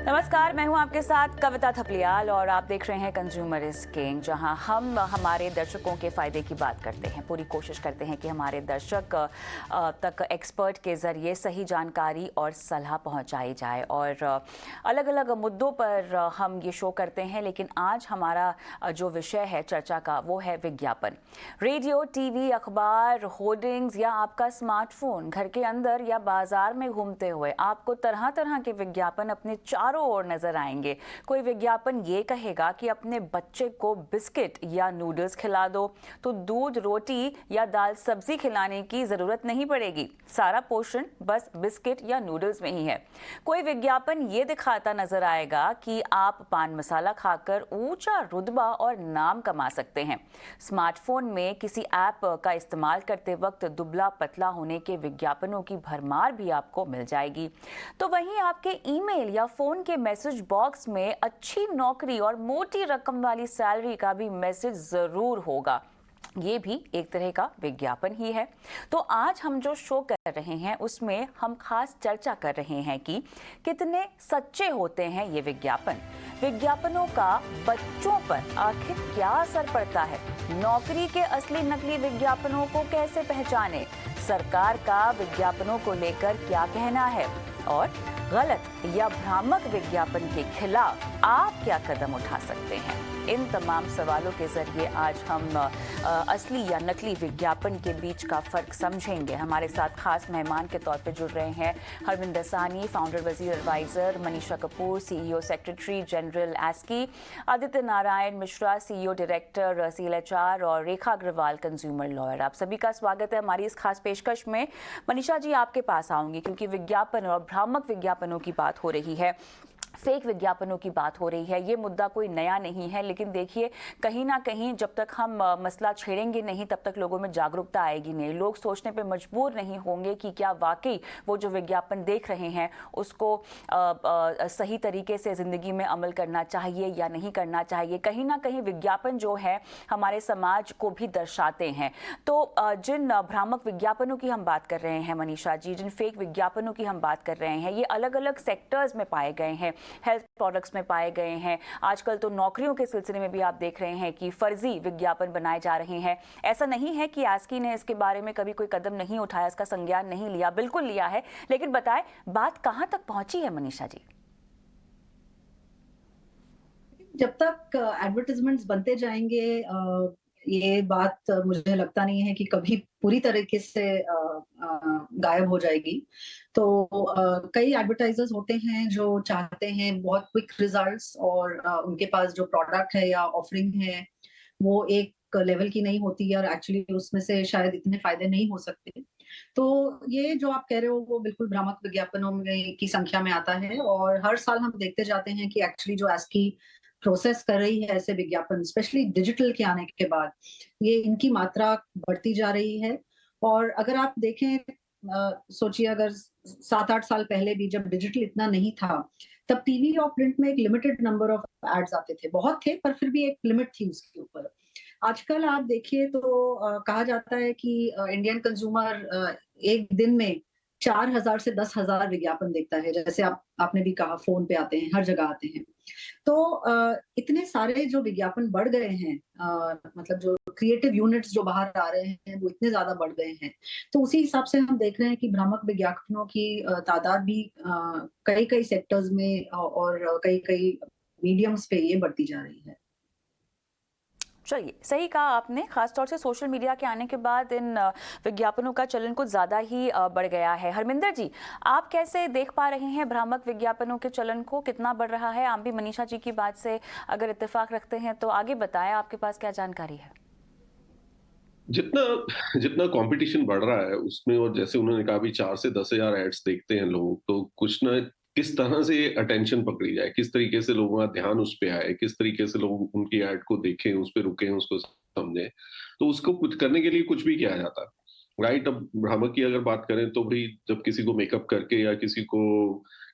नमस्कार, मैं हूं आपके साथ कविता थपलियाल और आप देख रहे हैं कंज्यूमर इज किंग, जहां हम हमारे दर्शकों के फ़ायदे की बात करते हैं। पूरी कोशिश करते हैं कि हमारे दर्शक तक एक्सपर्ट के ज़रिए सही जानकारी और सलाह पहुंचाई जाए और अलग अलग मुद्दों पर हम ये शो करते हैं। लेकिन आज हमारा जो विषय है चर्चा का वो है विज्ञापन। रेडियो, टीवी, अखबार, होर्डिंग्स या आपका स्मार्टफोन, घर के अंदर या बाजार में घूमते हुए आपको तरह तरह के विज्ञापन अपने चारों ओर नजर आएंगे। कोई विज्ञापन ये कहेगा कि अपने बच्चे को बिस्किट या नूडल्स खिला दो, तो दूध, रोटी या दाल सब्जी खिलाने की जरूरत नहीं पड़ेगी। सारा पोषण बस बिस्किट या नूडल्स में ही है। कोई विज्ञापन ये दिखाता नजर आएगा कि आप पान मसाला खाकर ऊंचा रुतबा और नाम कमा सकते हैं। स्मार्टफोन में किसी ऐप का इस्तेमाल करते वक्त दुबला पतला होने के विज्ञापनों की भरमार भी आपको मिल जाएगी। तो वहीं आपके ईमेल या फोन के मैसेज बॉक्स में अच्छी नौकरी और मोटी रकम वाली सैलरी का भी मैसेज जरूर होगा। ये भी एक तरह का विज्ञापन ही है। तो आज हम जो शो कर रहे हैं उसमें हम खास चर्चा कर रहे हैं कि कितने सच्चे होते हैं ये विज्ञापन। विज्ञापनों का बच्चों पर आखिर क्या असर पड़ता है? नौकरी के असली नकली विज्ञापनों को कैसे पहचाने? सरकार का विज्ञापनों को लेकर क्या कहना है? और गलत या भ्रामक विज्ञापन के खिलाफ आप क्या कदम उठा सकते हैं? इन तमाम सवालों के जरिए आज हम असली या नकली विज्ञापन के बीच का फर्क समझेंगे। हमारे साथ खास मेहमान के तौर पे जुड़ रहे हैं Harminder Sahni, founder Wazir advisor, Manisha Kapoor, CEO secretary general एस्की, Aditya Narayan Mishra, CEO director CLHR, और रेखा अग्रवाल, कंज्यूमर लॉयर। आप सभी का स्वागत है हमारी इस खास पेशकश में। मनीषा जी, आपके पास आऊंगी क्योंकि विज्ञापन और भ्रामक विज्ञापनों की बात हो रही है, फेक विज्ञापनों की बात हो रही है। ये मुद्दा कोई नया नहीं है, लेकिन देखिए कहीं ना कहीं जब तक हम मसला छेड़ेंगे नहीं तब तक लोगों में जागरूकता आएगी नहीं। लोग सोचने पे मजबूर नहीं होंगे कि क्या वाकई वो जो विज्ञापन देख रहे हैं उसको सही तरीके से ज़िंदगी में अमल करना चाहिए या नहीं करना चाहिए। कहीं ना कहीं विज्ञापन जो है हमारे समाज को भी दर्शाते हैं। तो जिन भ्रामक विज्ञापनों की हम बात कर रहे हैं मनीषा जी, जिन फेक विज्ञापनों की हम बात कर रहे हैं, ये अलग अलग सेक्टर्स में पाए गए हैं। हेल्थ प्रोडक्ट्स में पाए गए हैं। आजकल तो नौकरियों के सिलसिले में भी आप देख रहे हैं कि फर्जी विज्ञापन बनाए जा रहे हैं। ऐसा नहीं है कि आस्की ने इसके बारे में कभी कोई कदम नहीं उठाया, इसका संज्ञान नहीं लिया, बिल्कुल लिया है। लेकिन बताएं बात कहां तक पहुंची है मनीषा जी? जब तक एडवर्टाइजमेंट्स बनते जाएंगे ये बात मुझे लगता नहीं है कि कभी पूरी तरीके से गायब हो जाएगी। तो कई एडवर्टाइजर्स होते हैं जो चाहते हैं बहुत क्विक रिजल्ट्स, और उनके पास जो प्रोडक्ट है या ऑफरिंग है वो एक लेवल की नहीं होती है, और एक्चुअली उसमें से शायद इतने फायदे नहीं हो सकते। तो ये जो आप कह रहे हो वो बिल्कुल भ्रामक विज्ञापनों में की संख्या में आता है, और हर साल हम देखते जाते हैं कि एक्चुअली जो एस्की प्रोसेस कर रही है ऐसे विज्ञापन, स्पेशली डिजिटल के आने के बाद, ये इनकी मात्रा बढ़ती जा रही है। और अगर आप देखें, सोचिए अगर 7-8 साल पहले भी जब डिजिटल इतना नहीं था, तब टीवी और प्रिंट में एक लिमिटेड नंबर ऑफ एड्स आते थे। बहुत थे पर फिर भी एक लिमिट थी उसके ऊपर। आजकल आप देखिए तो कहा जाता है कि इंडियन कंज्यूमर एक दिन में 4,000 से 10,000 विज्ञापन देखता है। जैसे आपने भी कहा, फ़ोन पे आते हैं, हर जगह आते हैं। तो इतने सारे जो विज्ञापन बढ़ गए हैं, मतलब जो क्रिएटिव यूनिट्स जो बाहर आ रहे हैं वो इतने ज़्यादा बढ़ गए हैं। तो उसी हिसाब से हम देख रहे हैं कि भ्रामक विज्ञापनों की तादाद भी कई-कई सेक्टर्स में और कई-कई मीडियम्स पे ये बढ़ती जा रही है। चलिए, सही कहा आपने। खासतौर से सोशल मीडिया के आने के बाद इन विज्ञापनों का चलन कुछ ज़्यादा ही बढ़ गया है। हरमिंदर जी, आप कैसे देख पा रहे हैं भ्रामक विज्ञापनों के चलन को? कितना बढ़ रहा है? आप भी मनीषा जी की बात से अगर इत्तेफाक रखते हैं तो आगे बताएं, आपके पास क्या जानकारी है? जितना जितना कंपटीशन बढ़ रहा है उसमें, और जैसे उन्होंने कहा भी 4 से 10,000 एड्स देखते हैं लोग, तो कुछ ना किस तरह से अटेंशन पकड़ी जाए, किस तरीके से लोगों का ध्यान उस पे आए, किस तरीके से लोग उनकी एड को देखें, उस पे रुकें, उसको समझें। तो उसको कुछ करने के लिए कुछ भी किया जाता है, राइट? अब भ्रामक की अगर बात करें तो भाई जब किसी को मेकअप करके या किसी को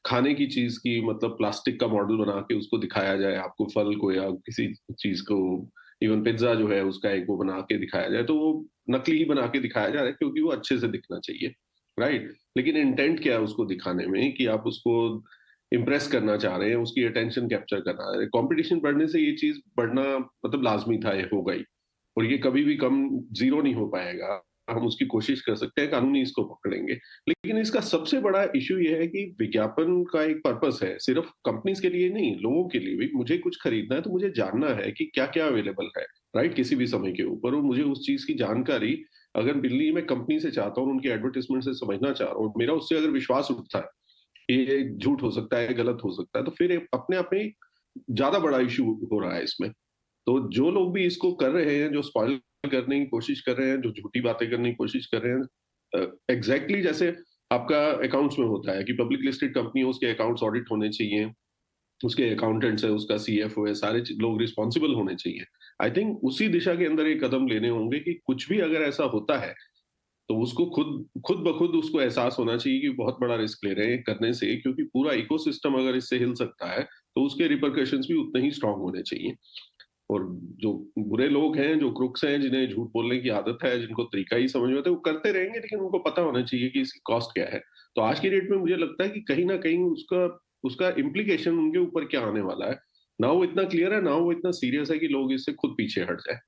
खाने की चीज की, मतलब प्लास्टिक का मॉडल बना के उसको दिखाया जाए, आपको फल को या किसी चीज को, इवन पिज्जा जो है उसका एक वो बना के दिखाया जाए, तो वो नकली ही बना के दिखाया जा रहा है क्योंकि वो अच्छे से दिखना चाहिए, राइट? लेकिन इंटेंट क्या है उसको दिखाने में कि आप उसको इम्प्रेस करना चाह रहे हैं, उसकी अटेंशन कैप्चर करना चाह रहे हैं। कंपटीशन बढ़ने से ये चीज बढ़ना मतलब लाजमी था, ये होगा ही, और ये कभी भी कम जीरो नहीं हो पाएगा। हम उसकी कोशिश कर सकते हैं, कानूनी इसको पकड़ेंगे, लेकिन इसका सबसे बड़ा इश्यू ये है कि विज्ञापन का एक पर्पस है, सिर्फ कंपनीज के लिए नहीं, लोगों के लिए भी। मुझे कुछ खरीदना है तो मुझे जानना है कि क्या क्या अवेलेबल है, राइट, किसी भी समय के ऊपर, और मुझे उस चीज की जानकारी अगर मिलनी मैं कंपनी से चाहता हूँ, उनकी एडवर्टीजमेंट से समझना चाह रहा हूँ, मेरा उससे अगर विश्वास उठता है ये झूठ हो सकता है, गलत हो सकता है, तो फिर अपने आप में ज्यादा बड़ा इशू हो रहा है इसमें। तो जो लोग भी इसको कर रहे हैं, जो स्पॉइल करने की कोशिश कर रहे हैं, जो झूठी बातें करने की कोशिश कर रहे हैं, एग्जैक्टली जैसे आपका अकाउंट्स में होता है कि पब्लिक लिस्टेड कंपनी है, उसके अकाउंट्स ऑडिट होने चाहिए, उसके अकाउंटेंट्स है, उसका सीएफओ है, सारे लोग रिस्पॉन्सिबल होने चाहिए। आई थिंक उसी दिशा के अंदर एक कदम लेने होंगे कि कुछ भी अगर ऐसा होता है तो उसको खुद खुद ब खुद उसको एहसास होना चाहिए कि बहुत बड़ा रिस्क ले रहे हैं करने से, क्योंकि पूरा इकोसिस्टम अगर इससे हिल सकता है तो उसके रिपरकशंस भी उतने ही स्ट्रांग होने चाहिए। और जो बुरे लोग हैं, जो क्रुक्स हैं, जिन्हें झूठ बोलने की आदत है, जिनको तरीका ही समझ में आता है, वो करते रहेंगे, लेकिन उनको पता होना चाहिए कि इसकी कॉस्ट क्या है। तो आज की डेट में मुझे लगता है कि कहीं ना कहीं उसका उसका इम्प्लीकेशन उनके ऊपर क्या आने वाला है, ना वो इतना क्लियर है, ना वो इतना सीरियस है कि लोग इससे खुद पीछे हट जाए।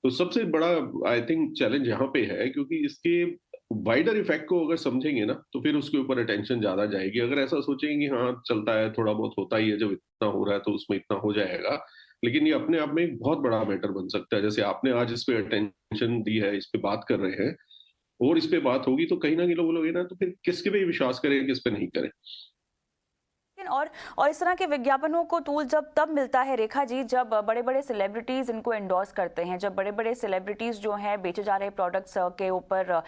तो सबसे बड़ा आई थिंक चैलेंज यहाँ पे है, क्योंकि इसके वाइडर इफेक्ट को अगर समझेंगे ना तो फिर उसके ऊपर अटेंशन ज्यादा जाएगी। अगर ऐसा सोचेंगे कि हाँ चलता है, थोड़ा बहुत होता ही है, जब इतना हो रहा है तो उसमें इतना हो जाएगा, लेकिन ये अपने आप में एक बहुत बड़ा मैटर बन सकता है। जैसे आपने आज इस पे अटेंशन दी है, इस पे बात कर रहे हैं, और इस पे बात होगी तो कहीं ना कहीं लोग बोलोगे ना, तो फिर किसके पे विश्वास करें, किस पे नहीं करें। लेकिन और इस तरह के विज्ञापनों को टूल जब तब मिलता है रेखा जी, जब बड़े बड़े सेलिब्रिटीज इनको एंडोर्स करते हैं, जब बड़े बड़े सेलिब्रिटीज जो हैं बेचे जा रहे प्रोडक्ट्स के ऊपर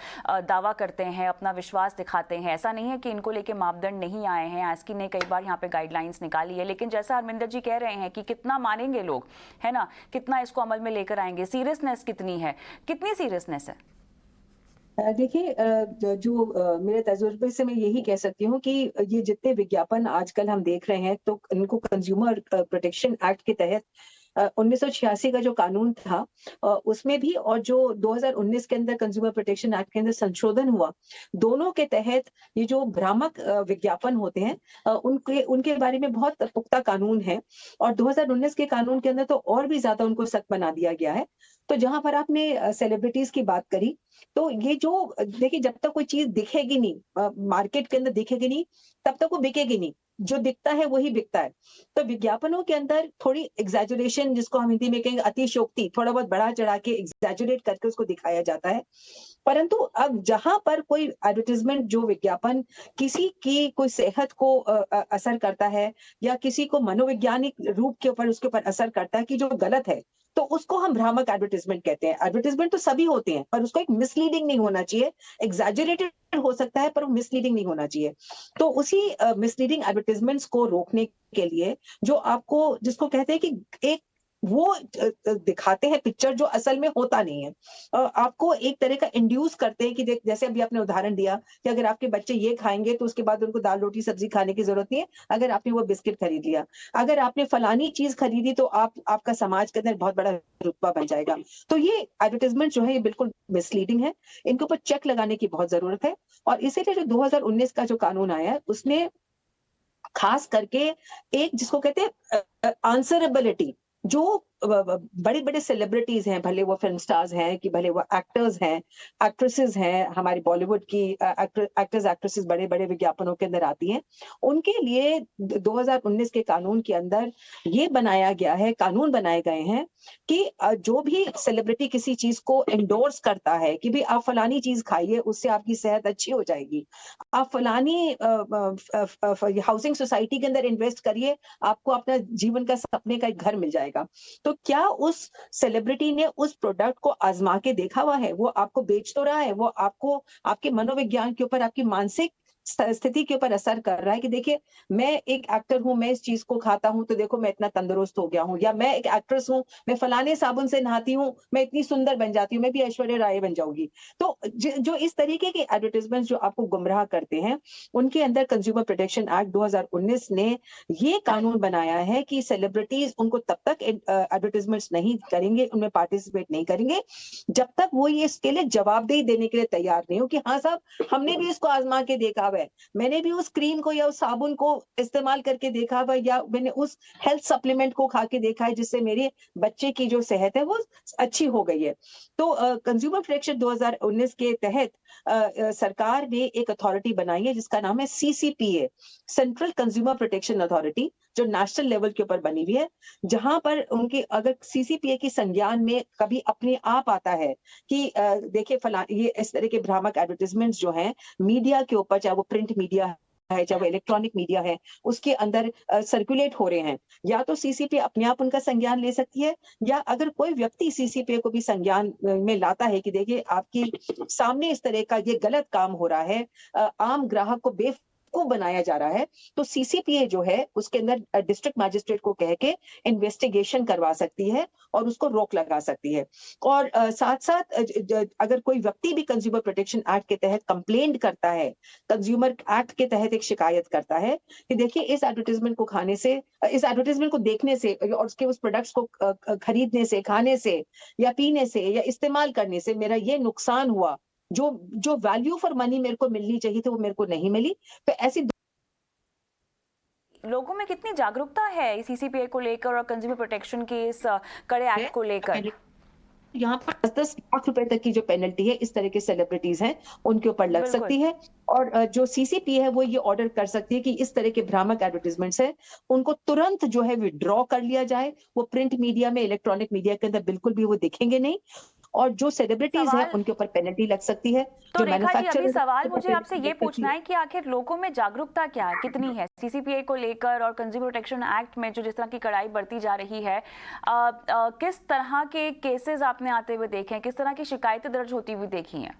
दावा करते हैं, अपना विश्वास दिखाते हैं। ऐसा नहीं है कि इनको लेके मापदंड नहीं आए हैं, आस्की ने कई बार यहाँ पे गाइडलाइंस निकाली है, लेकिन जैसा अरविंदर जी कह रहे हैं कि कितना मानेंगे लोग, है ना, कितना इसको अमल में लेकर आएंगे, सीरियसनेस कितनी है, कितनी सीरियसनेस है? देखिए, मेरे तजुर्बे से मैं यही कह सकती हूँ कि ये जितने विज्ञापन आजकल हम देख रहे हैं तो इनको कंज्यूमर प्रोटेक्शन एक्ट के तहत 1986 का जो कानून था उसमें भी, और जो 2019 के अंदर कंज्यूमर प्रोटेक्शन एक्ट के अंदर संशोधन हुआ, दोनों के तहत ये जो भ्रामक विज्ञापन होते हैं उनके उनके बारे में बहुत पुख्ता कानून है। और 2019 के कानून के अंदर तो और भी ज्यादा उनको सख्त बना दिया गया है। तो जहां पर आपने सेलिब्रिटीज की बात करी, तो ये जो देखिए, जब तक कोई चीज दिखेगी नहीं, मार्केट के अंदर दिखेगी नहीं, तब तक वो बिकेगी नहीं। जो दिखता है वही बिकता है। तो विज्ञापनों के अंदर थोड़ी एग्जैजुरेशन, जिसको हम हिंदी में कहेंगे अतिशयोक्ति, थोड़ा बहुत बढ़ा चढ़ा के एग्जैजुरेट करके उसको दिखाया जाता है। परंतु अब जहां पर कोई एडवर्टाइजमेंट, जो विज्ञापन किसी की कोई सेहत को असर करता है, या किसी को मनोवैज्ञानिक रूप के ऊपर उसके ऊपर असर करता है कि जो गलत है, तो उसको हम भ्रामक एडवर्टाइजमेंट कहते हैं। एडवर्टाइजमेंट तो सभी होते हैं, पर उसको एक मिसलीडिंग नहीं होना चाहिए। एग्जैजुरेटेड हो सकता है, पर वो मिसलीडिंग नहीं होना चाहिए। तो उसी मिसलीडिंग एडवर्टाइजमेंट्स को रोकने के लिए, जो आपको, जिसको कहते हैं कि एक वो दिखाते हैं पिक्चर जो असल में होता नहीं है, आपको एक तरह का इंड्यूस करते हैं कि जैसे अभी आपने उदाहरण दिया कि अगर आपके बच्चे ये खाएंगे तो उसके बाद उनको दाल रोटी सब्जी खाने की जरूरत नहीं है, अगर आपने वो बिस्किट खरीद लिया, अगर आपने फलानी चीज खरीदी तो आपका समाज के अंदर बहुत बड़ा रुतबा बन जाएगा। तो ये एडवर्टाइजमेंट जो है ये बिल्कुल मिसलीडिंग है, इनके ऊपर चेक लगाने की बहुत जरूरत है। और इसीलिए जो 2019 का जो कानून आया है उसने खास करके एक, जिसको कहते हैं आंसरेबिलिटी, जो बड़े बड़े सेलिब्रिटीज हैं, भले वो फिल्म स्टार्स हैं कि भले वो एक्टर्स हैं, एक्ट्रेसेस हैं, हमारी बॉलीवुड की एक्टर्स एक्ट्रेसेस बड़े बड़े विज्ञापनों के अंदर आती हैं, उनके लिए 2019 के कानून के अंदर ये बनाया गया है, कानून बनाए गए हैं कि जो भी सेलिब्रिटी किसी चीज को एंडोर्स करता है कि भाई आप फलानी चीज खाइए, उससे आपकी सेहत अच्छी हो जाएगी, आप फलानी हाउसिंग सोसाइटी के अंदर इन्वेस्ट करिए, आपको अपना जीवन का सपने का एक घर मिल जाएगा। तो क्या उस सेलिब्रिटी ने उस प्रोडक्ट को आजमा के देखा हुआ है? वो आपको बेच तो रहा है, वो आपको आपके मनोविज्ञान के ऊपर, आपकी मानसिक स्थिति के ऊपर असर कर रहा है कि देखिए मैं एक एक्टर हूं, मैं इस चीज को खाता हूं तो देखो मैं इतना तंदुरुस्त हो गया हूं, या मैं एक एक्ट्रेस हूं, मैं फलाने साबुन से नहाती हूं, मैं इतनी सुंदर बन जाती हूं, मैं भी ऐश्वर्या राय बन जाऊंगी। तो जो इस तरीके के एडवर्टाइजमेंट जो आपको गुमराह करते हैं, उनके अंदर कंज्यूमर प्रोटेक्शन एक्ट 2019 ने ये कानून बनाया है कि सेलिब्रिटीज उनको तब तक एडवर्टाइजमेंट्स नहीं करेंगे, उनमें पार्टिसिपेट नहीं करेंगे जब तक वो ये इसके लिए जवाबदेही देने के लिए तैयार नहीं हो कि हाँ साहब हमने भी इसको आजमा के देखा हुआ है, मैंने भी उस क्रीम को या उस साबुन को इस्तेमाल करके देखा हुआ है, या मैंने उस हेल्थ सप्लीमेंट को खा के देखा है जिससे मेरे बच्चे की जो सेहत है वो अच्छी हो गई है। तो कंज्यूमर प्रोटेक्शन 2019 के तहत सरकार ने एक अथॉरिटी बनाई है जिसका नाम है CCPA, central consumer protection authority, जो नेशनल लेवल के ऊपर बनी हुई है, जहां पर उनके अगर CCPA की संज्ञान में कभी अपने आप आता है कि देखिए फला ये इस तरह के भ्रामक एडवर्टाइजमेंट्स जो हैं मीडिया के ऊपर, चाहे वो प्रिंट मीडिया है, चाहे वो इलेक्ट्रॉनिक मीडिया है, उसके अंदर सर्कुलेट हो रहे हैं, या तो CCPA अपने आप उनका संज्ञान ले सकती है, या अगर कोई व्यक्ति CCPA को भी संज्ञान में लाता है कि देखिए आपकी सामने इस तरह का ये गलत काम हो रहा है, आम ग्राहक को बेवकूफ बनाया जा रहा है, तो CCPA जो है उसके अंदर डिस्ट्रिक्ट मैजिस्ट्रेट को कह के इन्वेस्टिगेशन करवा सकती है और उसको रोक लगा सकती है। और साथ साथ अगर कोई व्यक्ति भी कंज्यूमर प्रोटेक्शन एक्ट के तहत कंप्लेंट करता है, कंज्यूमर एक्ट के तहत एक शिकायत करता है कि देखिए इस एडवर्टाइजमेंट को खाने से, इस एडवर्टाइजमेंट को देखने से और उसके उस प्रोडक्ट्स को खरीदने से, खाने से या पीने से या इस्तेमाल करने से मेरा ये नुकसान हुआ, जो जो वैल्यू फॉर मनी मेरे को मिलनी चाहिए थी वो मेरे को नहीं मिली, तो ऐसी लोगों में कितनी जागरूकता है CCPA को लेकर और कंज्यूमर प्रोटेक्शन के इस कड़े एक्ट को लेकर? यहाँ पर 10-10 लाख रुपए तक की जो पेनल्टी है इस तरह के सेलिब्रिटीज हैं उनके ऊपर लग बिल्कुल। सकती है। और जो CCPA है वो ये ऑर्डर कर सकती है कि इस तरह के भ्रामक एडवर्टाइजमेंट्स है उनको तुरंत जो है विड्रॉ कर लिया जाए, वो प्रिंट मीडिया में, इलेक्ट्रॉनिक मीडिया के अंदर बिल्कुल भी वो दिखेंगे नहीं, और जो सेलिब्रिटीज हैं उनके ऊपर पेनल्टी लग सकती है। तो जो रेखा जी, अभी सवाल मुझे मैन्युफैक्चरर आपसे ये पूछना है कि आखिर लोगों में जागरूकता क्या है, कितनी है CCPA को लेकर और कंज्यूमर प्रोटेक्शन एक्ट में जो जिस तरह की कड़ाई बढ़ती जा रही है, किस तरह के केसेस आपने आते हुए देखे हैं, किस तरह की शिकायतें दर्ज होती हुई देखी हैं?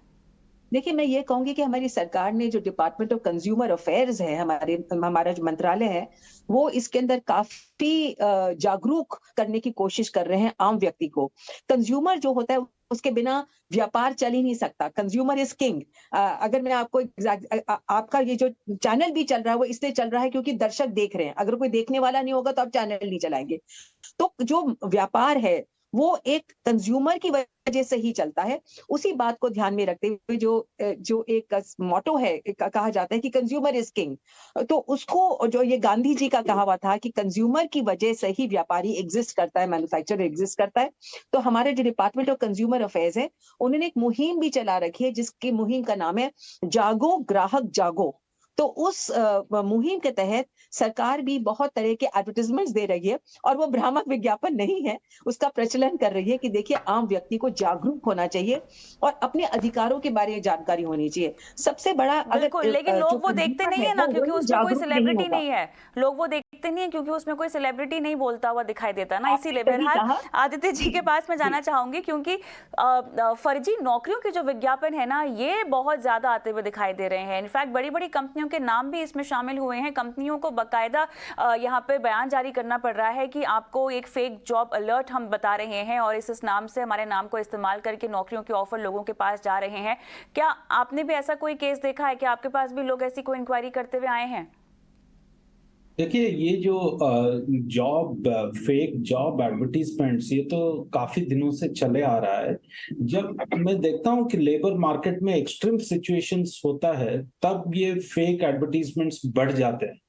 देखिए, मैं ये कहूंगी कि हमारी सरकार ने जो डिपार्टमेंट ऑफ कंज्यूमर अफेयर्स है, हमारा जो मंत्रालय है, वो इसके अंदर काफी जागरूक करने की कोशिश कर रहे हैं आम व्यक्ति को। कंज्यूमर जो होता है उसके बिना व्यापार चल ही नहीं सकता। Consumer is king. अगर मैं आपको आपका ये जो चैनल भी चल रहा है वो इसलिए चल रहा है क्योंकि दर्शक देख रहे हैं। अगर कोई देखने वाला नहीं होगा तो आप चैनल नहीं चलाएंगे। तो जो व्यापार है वो एक कंज्यूमर की वजह से ही चलता है। उसी बात को ध्यान में रखते हुए जो एक मोटो है, कहा जाता है कि कंज्यूमर इज किंग, तो उसको जो ये गांधी जी का कहा हुआ था कि कंज्यूमर की वजह से ही व्यापारी एग्जिस्ट करता है, मैन्युफैक्चरर एग्जिस्ट करता है। तो हमारे जो डिपार्टमेंट ऑफ कंज्यूमर अफेयर्स है उन्होंने एक मुहिम भी चला रखी है जिसकी मुहिम का नाम है जागो ग्राहक जागो। तो उस मुहिम के तहत सरकार भी बहुत तरह के एडवर्टाइजमेंट्स दे रही है, और वो भ्रामक विज्ञापन नहीं है, उसका प्रचलन कर रही है कि देखिए आम व्यक्ति को जागरूक होना चाहिए और अपने अधिकारों के बारे में जानकारी होनी चाहिए। सबसे बड़ा बिल्कुल, लेकिन लोग वो देखते नहीं है ना, क्योंकि उसमें कोई सेलिब्रिटी नहीं है। लोग वो देखते नहीं है क्योंकि उसमें कोई सेलिब्रिटी नहीं बोलता हुआ दिखाई देता ना, इसीलिए। बहरहाल आदित्य जी के पास मैं जाना चाहूंगी, क्योंकि फर्जी नौकरियों के जो विज्ञापन है ना, ये बहुत ज्यादा आते हुए दिखाई दे रहे हैं। इनफैक्ट बड़ी बड़ी कंपनियों के नाम भी इसमें शामिल हुए हैं। कंपनियों को बाकायदा यहाँ पे बयान जारी करना पड़ रहा है कि आपको एक फेक जॉब अलर्ट हम बता रहे हैं और इस नाम से, हमारे नाम को इस्तेमाल करके नौकरियों के ऑफर लोगों के पास जा रहे हैं। क्या आपने भी ऐसा कोई केस देखा है कि आपके पास भी लोग ऐसी कोई इंक्वायरी करते हुए आए हैं? देखिए, ये जो फेक जॉब एडवर्टीजमेंट्स, ये तो काफी दिनों से चले आ रहा है। जब मैं देखता हूँ कि लेबर मार्केट में एक्सट्रीम सिचुएशंस होता है तब ये फेक एडवर्टीजमेंट्स बढ़ जाते हैं।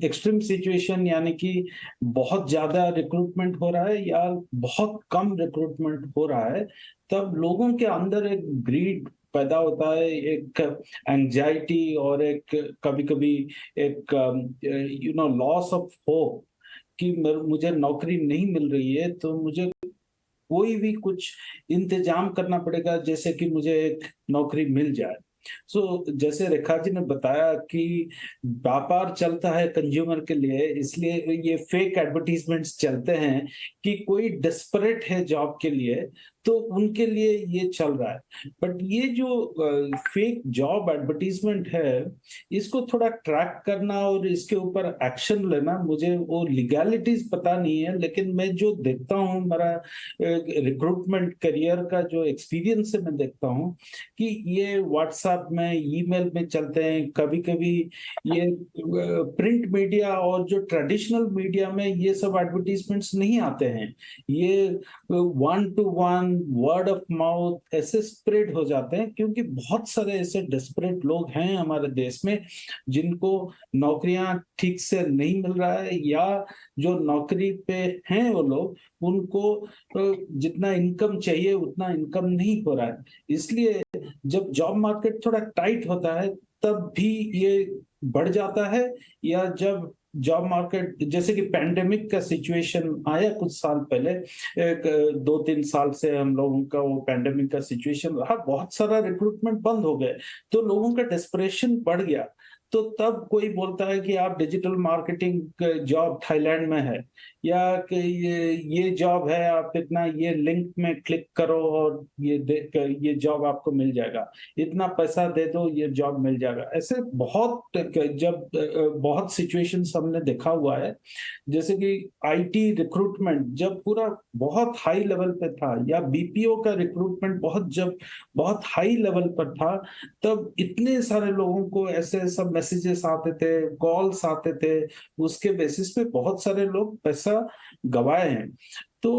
एक्सट्रीम सिचुएशन यानी कि बहुत ज्यादा रिक्रूटमेंट हो रहा है या बहुत कम रिक्रूटमेंट हो रहा है, तब लोगों के अंदर एक ग्रीड पैदा होता है, एक एंजाइटी और एक कभी कभी एक लॉस ऑफ होप कि मुझे नौकरी नहीं मिल रही है, तो मुझे कोई भी कुछ इंतजाम करना पड़ेगा जैसे कि मुझे एक नौकरी मिल जाए। जैसे रेखा जी ने बताया कि व्यापार चलता है कंज्यूमर के लिए, इसलिए ये फेक एडवर्टीजमेंट्स चलते हैं कि कोई डेस्परेट है जॉब के लिए तो उनके लिए ये चल रहा है। बट ये जो फेक जॉब एडवर्टीजमेंट है, इसको थोड़ा ट्रैक करना और इसके ऊपर एक्शन लेना, मुझे वो लीगैलिटीज पता नहीं है, लेकिन मैं जो देखता हूँ, मेरा रिक्रूटमेंट करियर का जो एक्सपीरियंस है, मैं देखता हूँ कि ये व्हाट्सएप में, ईमेल में चलते हैं। कभी कभी ये प्रिंट मीडिया और जो ट्रेडिशनल मीडिया में ये सब एडवर्टीजमेंट्स नहीं आते हैं। ये 1-to-1 वर्ड ऑफ माउथ ऐसे स्प्रेड हो जाते हैं, क्योंकि बहुत सारे ऐसे डेस्परेट लोग हैं हमारे देश में जिनको नौकरियां ठीक से नहीं मिल रहा है, या जो नौकरी पे हैं वो लोग, उनको जितना इनकम चाहिए उतना इनकम नहीं हो रहा है। इसलिए जब जॉब मार्केट थोड़ा टाइट होता है तब भी ये बढ़ जाता है, या जब जॉब मार्केट, जैसे कि पैंडेमिक का सिचुएशन आया कुछ साल पहले, 2-3 साल से हम लोगों का वो पैंडेमिक का सिचुएशन रहा, बहुत सारा रिक्रूटमेंट बंद हो गए, तो लोगों का डेस्परेशन बढ़ गया। तो तब कोई बोलता है कि आप डिजिटल मार्केटिंग जॉब थाईलैंड में है, या कि ये जॉब है, आप इतना ये लिंक में क्लिक करो और ये जॉब आपको मिल जाएगा, इतना पैसा दे दो ये जॉब मिल जाएगा। ऐसे बहुत सिचुएशंस हमने देखा हुआ है। जैसे कि आईटी रिक्रूटमेंट जब पूरा बहुत हाई लेवल पे था, या बीपीओ का रिक्रूटमेंट बहुत हाई लेवल पर था, तब इतने सारे लोगों को ऐसे सब मैसेजेस आते थे, कॉल्स आते थे, उसके बेसिस पे बहुत सारे लोग पैसा गवाए हैं। तो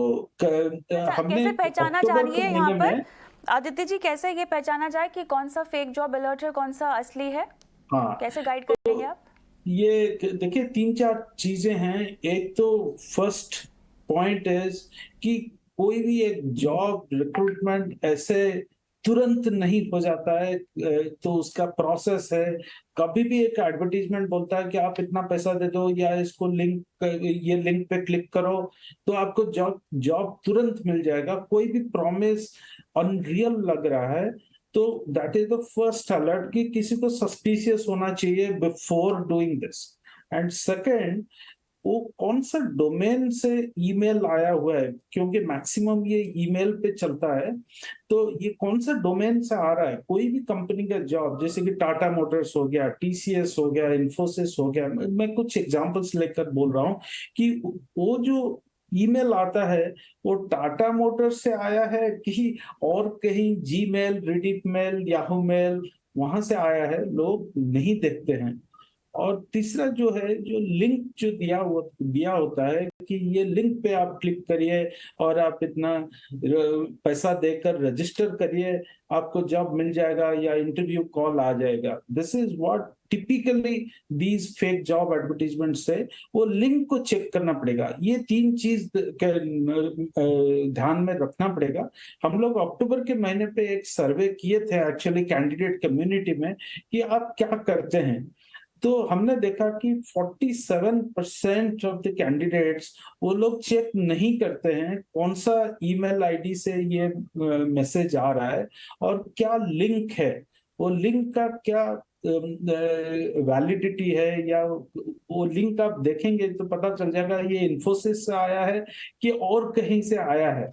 हमने कैसे पहचाना अक्टूबर के जानिए यहाँ महीने पर में, आदित्य जी, कैसे ये पहचाना जाए कि कौन सा फेक जॉब अलर्ट है, कौन सा असली है? हाँ, कैसे गाइड करेंगे आप? ये देखिए 3-4 चीजें हैं। एक तो फर्स्ट पॉइंट इज कि कोई भी एक जॉब रिक्रूटमेंट ऐसे तुरंत नहीं हो जाता है, तो उसका प्रोसेस है। कभी भी एक एडवर्टीजमेंट बोलता है कि आप इतना पैसा दे दो, या इसको ये लिंक पे क्लिक करो तो आपको जॉब तुरंत मिल जाएगा। कोई भी प्रॉमिस अनरियल लग रहा है तो that is the first alert कि किसी को सस्पिशियस होना चाहिए before doing this. And second, वो कौन सा डोमेन से ईमेल आया हुआ है, क्योंकि मैक्सिमम ये ईमेल पे चलता है, तो ये कौन सा डोमेन से आ रहा है। कोई भी कंपनी का जॉब, जैसे कि टाटा मोटर्स हो गया, टीसीएस हो गया, इन्फोसिस हो गया, मैं कुछ एग्जांपल्स लेकर बोल रहा हूँ कि वो जो ईमेल आता है वो टाटा मोटर्स से आया है कि और कहीं जीमेल, रीडिट मेल, याहू मेल, वहां से आया है, लोग नहीं देखते हैं। और तीसरा जो है, जो लिंक जो दिया होता है कि ये लिंक पे आप क्लिक करिए और आप इतना पैसा देकर रजिस्टर करिए, आपको जॉब मिल जाएगा या इंटरव्यू कॉल आ जाएगा। This is what typically these fake job advertisement से, वो लिंक को चेक करना पड़ेगा। ये 3 चीज ध्यान में रखना पड़ेगा। हम लोग अक्टूबर के महीने पे एक सर्वे किए थे एक्चुअली कैंडिडेट कम्युनिटी में कि आप क्या करते हैं, तो हमने देखा कि 47% ऑफ द कैंडिडेट्स, वो लोग चेक नहीं करते हैं कौन सा ईमेल आईडी से ये मैसेज आ रहा है और क्या लिंक है, वो लिंक का क्या वैलिडिटी है, या वो लिंक आप देखेंगे तो पता चल जाएगा ये इन्फोसिस से आया है कि और कहीं से आया है।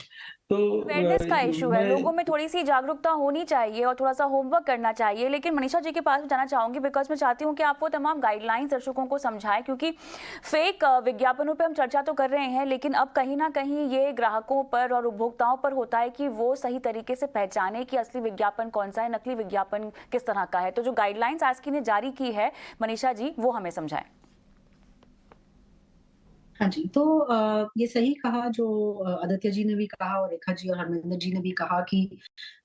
तो अवेयरनेस का इशू है, लोगों में थोड़ी सी जागरूकता होनी चाहिए और थोड़ा सा होमवर्क करना चाहिए। लेकिन मनीषा जी के पास जाना चाहूंगी, बिकॉज मैं चाहती हूँ कि आप वो तमाम गाइडलाइंस दर्शकों को समझाएं, क्योंकि फेक विज्ञापनों पे हम चर्चा तो कर रहे हैं, लेकिन अब कहीं ना कहीं ये ग्राहकों पर और उपभोक्ताओं पर होता है कि वो सही तरीके से पहचाने कि असली विज्ञापन कौन सा है, नकली विज्ञापन किस तरह का है। तो जो गाइडलाइंस आस्की ने जारी की है मनीषा जी, वो हमें समझाएं। हाँ जी, तो ये सही कहा जो आदित्य जी ने भी कहा और रेखा जी और हरमिंदर जी ने भी कहा कि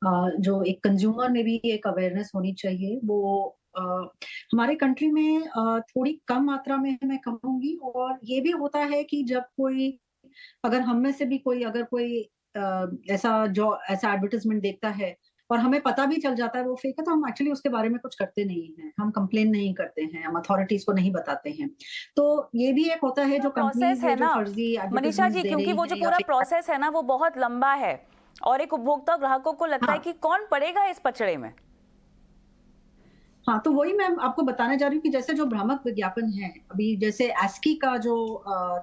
जो एक कंज्यूमर में भी एक अवेयरनेस होनी चाहिए। वो हमारे कंट्री में थोड़ी कम मात्रा में मैं कहूंगी, और ये भी होता है कि जब कोई, अगर हम में से भी कोई, अगर कोई ऐसा एडवर्टाइजमेंट देखता है और हमें पता भी चल जाता है वो फेक है, तो हम एक्चुअली उसके बारे में कुछ करते नहीं हैं, हम कंप्लेन नहीं करते हैं, हम अथॉरिटीज को नहीं बताते हैं। तो ये भी एक होता है जो प्रोसेस है ना फर्जी मनीषा जी, क्योंकि वो जो पूरा प्रोसेस है ना वो बहुत लंबा है और एक उपभोक्ता ग्राहकों को लगता है कि कौन पड़ेगा इस पचड़े में। हाँ, तो वही मैं आपको बताने जा रही हूँ कि जैसे जो भ्रामक विज्ञापन है, अभी जैसे ASCII का जो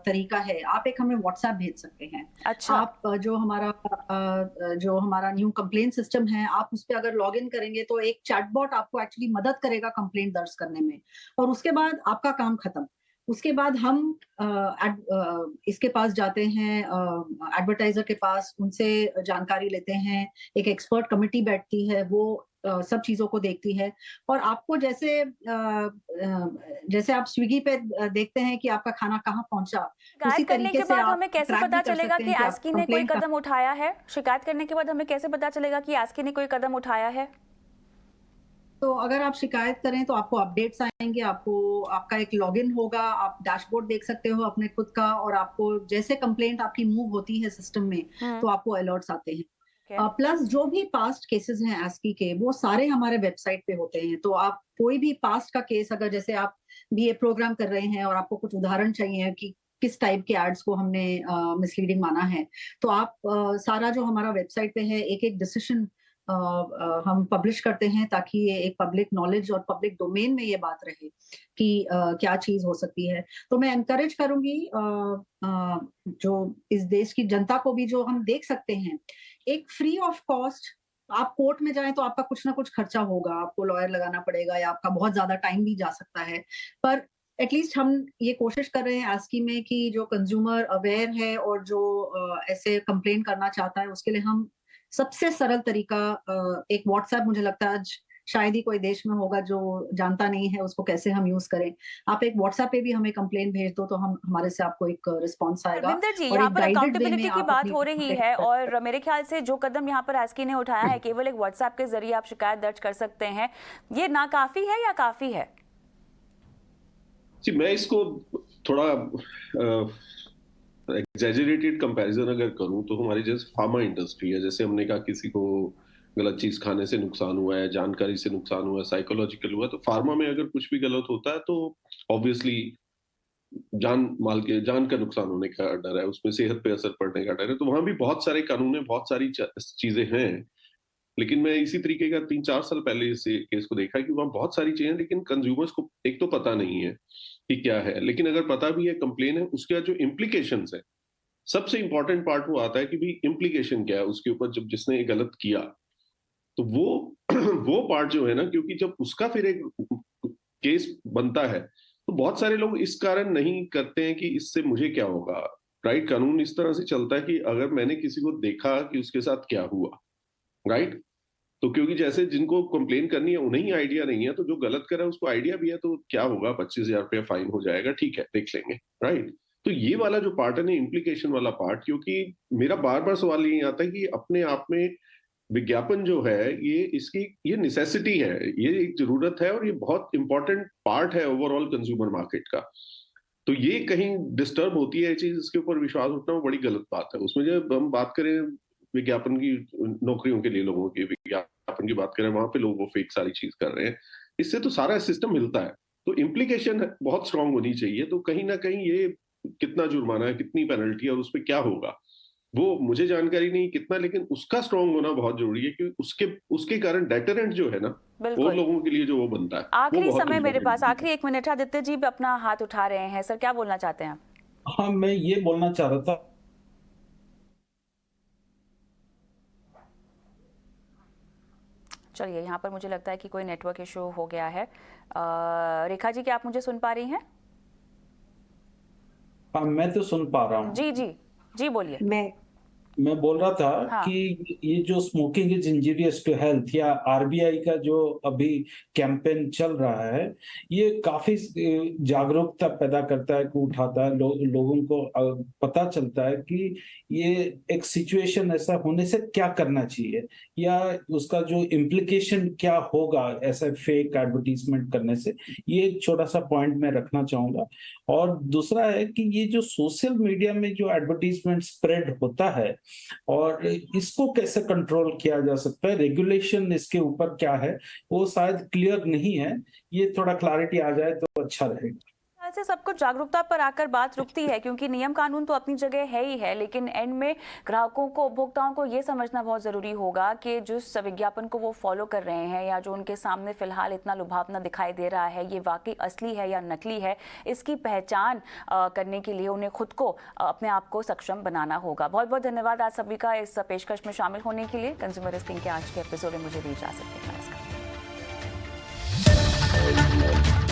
तरीका है, आप एक हमें व्हाट्सएप भेज सकते हैं। अच्छा। आप जो हमारा न्यू कंप्लेंट सिस्टम है, आप उस पर अगर लॉग इन करेंगे तो एक चैटबॉट आपको एक्चुअली मदद करेगा कंप्लेंट दर्ज करने में, और उसके बाद आपका काम खत्म। उसके बाद हम इसके पास जाते हैं, एडवर्टाइजर के पास, उनसे जानकारी लेते हैं, एक एक्सपर्ट कमेटी बैठती है, वो सब चीजों को देखती है। और आपको जैसे जैसे आप स्विगी पे देखते हैं कि आपका खाना कहाँ पहुंचा, उसी शिकायत करने तरीके के से बाद आप हमें कैसे ट्रैक पता भी कर चलेगा सकते कि हैं कि आप आस्की ने कोई कंप्लेंट कदम उठाया है? शिकायत करने के बाद हमें कैसे पता चलेगा कि आस्की ने कोई कदम उठाया है? तो अगर आप शिकायत करें तो आपको अपडेट्स आएंगे, आपको आपका एक लॉगिन होगा, आप डैशबोर्ड देख सकते हो अपने खुद का, और आपको जैसे कंप्लेंट आपकी मूव होती है सिस्टम में तो आपको अलर्ट्स आते हैं। प्लस जो भी पास्ट केसेस हैं आस्की के, वो सारे हमारे वेबसाइट पे होते हैं। तो आप कोई भी पास्ट का केस, अगर जैसे आप बीए प्रोग्राम कर रहे हैं और आपको कुछ उदाहरण चाहिए कि किस टाइप के एड्स को हमने मिसलीडिंग माना है, तो आप सारा जो हमारा वेबसाइट पे है, एक एक डिसीजन हम पब्लिश करते हैं, ताकि ये एक पब्लिक नॉलेज और पब्लिक डोमेन में ये बात रहे कि क्या चीज हो सकती है। तो मैं एनकरेज करूंगी जो इस देश की जनता को भी, जो हम देख सकते हैं, एक फ्री ऑफ कॉस्ट आप कोर्ट में जाएं तो आपका कुछ ना कुछ खर्चा होगा, आपको लॉयर लगाना पड़ेगा या आपका बहुत ज्यादा टाइम भी जा सकता है, पर एटलीस्ट हम ये कोशिश कर रहे हैं आस्की में कि जो कंज्यूमर अवेयर है और जो ऐसे कंप्लेन करना चाहता है, उसके लिए हम सबसे सरल तरीका एक व्हाट्सएप, मुझे लगता है आज शायद ही कोई देश में होगा जो जानता नहीं है उसको कैसे हम यूज करें। आप एक व्हाट्सएप पे भी हमें कंप्लेन भेज दो तो हम हमारे से आपको एक रिस्पॉन्स आएगा। रविंदर जी, और यहाँ एक पर guided way अकाउंटेबिलिटी में की आप बात अपनी हो रही complaint है, कर और मेरे ख्याल से जो कदम यहाँ पर आस्की ने उठाया है, केवल एक व्हाट्सएप के जरिए आप शिकायत दर्ज कर सकते हैं, ये नाकाफी है या काफी है? जी, मैं इसको थोड़ा एग्जैजरेटेड कंपैरिजन अगर करूं तो हमारी जैसे फार्मा इंडस्ट्री है, जैसे हमने कहा किसी को गलत चीज खाने से नुकसान हुआ है, जानकारी से नुकसान हुआ है, साइकोलॉजिकल हुआ है, तो फार्मा में अगर कुछ भी गलत होता है तो ऑब्वियसली जान का नुकसान होने का डर है, उसमें सेहत पे असर पड़ने का डर है। तो वहां भी बहुत सारे कानून है, बहुत सारी चीजें हैं। लेकिन मैं इसी तरीके का 3-4 साल पहले इस केस को देखा कि वहां बहुत सारी चीजें, लेकिन कंज्यूमर्स को एक तो पता नहीं है कि क्या है, लेकिन अगर पता भी है, कंप्लेन है, उसके बाद जो इम्प्लीकेशन है, सबसे इंपॉर्टेंट पार्ट वो आता है कि भाई इम्प्लीकेशन क्या है उसके ऊपर, जब जिसने ये गलत किया तो वो वो पार्ट जो है ना, क्योंकि जब उसका फिर एक केस बनता है तो बहुत सारे लोग इस कारण नहीं करते हैं कि इससे मुझे क्या होगा। राइट, कानून इस तरह से चलता है कि अगर मैंने किसी को देखा कि उसके साथ क्या हुआ, राइट, तो क्योंकि जैसे जिनको कंप्लेन करनी है उन्हें ही आइडिया नहीं है, तो जो गलत कर रहा है उसको आइडिया भी है, तो क्या होगा, 25,000 रुपया फाइन हो जाएगा, ठीक है देख लेंगे, राइट। तो ये वाला जो पार्ट है ना, इम्प्लीकेशन वाला पार्ट, क्योंकि मेरा बार बार सवाल ये आता है कि अपने आप में विज्ञापन जो है ये नेसेसिटी है, ये एक जरूरत है, और ये बहुत इंपॉर्टेंट पार्ट है ओवरऑल कंज्यूमर मार्केट का। तो ये कहीं डिस्टर्ब होती है चीज, इसके ऊपर विश्वास उठना वो बड़ी गलत बात है। उसमें जब हम बात करें विज्ञापन की, नौकरियों के लिए लोगों की विज्ञापन की बात करें, वहां पे लोग वो फेक सारी चीज कर रहे हैं, इससे तो सारा सिस्टम हिलता है। तो इम्प्लीकेशन बहुत स्ट्रांग होनी चाहिए। तो कहीं ना कहीं ये कितना जुर्माना है, कितनी पेनल्टी है और उस पर क्या होगा, वो मुझे जानकारी नहीं कितना, लेकिन उसका स्ट्रांग होना बहुत जरूरी है, क्योंकि उसके कारण डेटरेंट जो है ना, वो लोगों के लिए जो वो बनता है। आखिरी समय मेरे पास, important है। आखिरी 1 मिनट है। आदित्य जी भी अपना हाथ उठा रहे हैं, सर क्या बोलना चाहते हैं? हाँ, मैं ये बोलना चाह रहा था, चलिए, यहाँ पर मुझे लगता है कि कोई नेटवर्क इशू हो गया है। रेखा जी, क्या आप मुझे सुन पा रही हैं? हाँ, मैं तो सुन पा रहा हूँ। जी जी जी, बोलिए। मैं बोल रहा था हाँ। कि ये जो smoking is injurious to health, या आरबीआई का जो अभी कैंपेन चल रहा है, ये काफी जागरूकता पैदा करता है, को उठाता है, लोगों को पता चलता है कि ये एक सिचुएशन ऐसा होने से क्या करना चाहिए, या उसका जो इम्प्लीकेशन क्या होगा ऐसा फेक एडवर्टीजमेंट करने से। ये एक छोटा सा पॉइंट मैं रखना चाहूंगा। और दूसरा है कि ये जो सोशल मीडिया में जो एडवर्टीजमेंट स्प्रेड होता है, और इसको कैसे कंट्रोल किया जा सकता है, रेगुलेशन इसके ऊपर क्या है, वो शायद क्लियर नहीं है। ये थोड़ा क्लैरिटी आ जाए तो अच्छा रहेगा। से सब कुछ जागरूकता पर आकर बात रुकती है, क्योंकि नियम कानून तो अपनी जगह है ही है, लेकिन एंड में ग्राहकों को, उपभोक्ताओं को ये समझना बहुत जरूरी होगा कि जिस विज्ञापन को वो फॉलो कर रहे हैं या जो उनके सामने फिलहाल इतना लुभावना दिखाई दे रहा है, ये वाकई असली है या नकली है। इसकी पहचान करने के लिए उन्हें खुद को, अपने आप को सक्षम बनाना होगा। बहुत बहुत धन्यवाद आप सभी का इस पेशकश में शामिल होने के लिए। कंज्यूमर किंग के आज के एपिसोड में मुझे भी इजाजत देना।